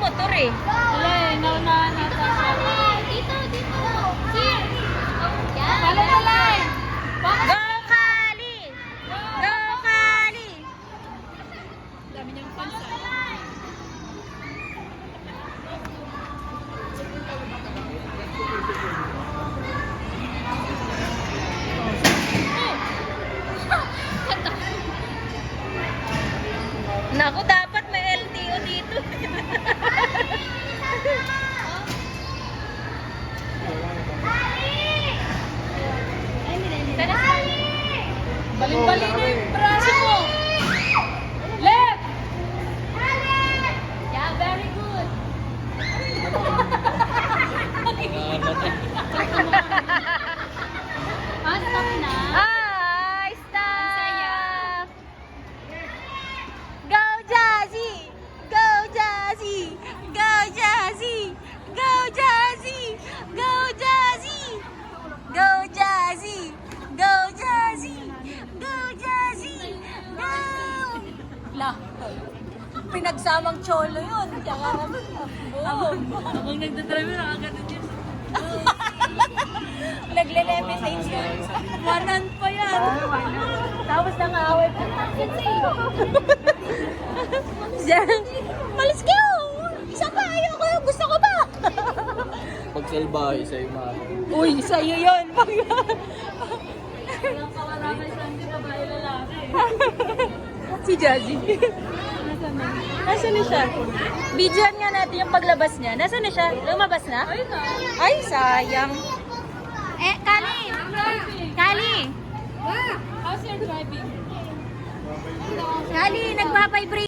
motor eh. Wala eh, naunahan nata siya. Dito. Here. Yan. Follow the line! Go Kali! Go Kali! Dami niyang fans ah. Naku, dapat may LTO dito. Balin-balin na yung braso mo! Left! Yeah, very good. Ah, stop na. Ay, stop! Go Jazzy! Go Jazzy! Go Jazzy! Go Jazzy! Go Jazzy! Go Jazzy! Go Jazzy! Go Jazzy! Go! La, pinagsamang cholo yun. Tsaka Habang nagdadrive, nakaganon yun. nagle-levitate yun. Wanan pa yan. Tapos nang-away pa. Diyan, malis kayo! Isa pa, ayoko yung gusto ko pa! Pag salbahe sa ima. Uy, sa'yo yun! Walang kawalangan siya, hindi babae lalaki. Si Jazzy. Nasaan na siya? Videoan nga natin yung paglabas niya. Nasaan na siya? Lumabas na? Ayun na. Ay, sayang. Kali! Driving. Kali! How's your driving? Kali, nagbabibrate.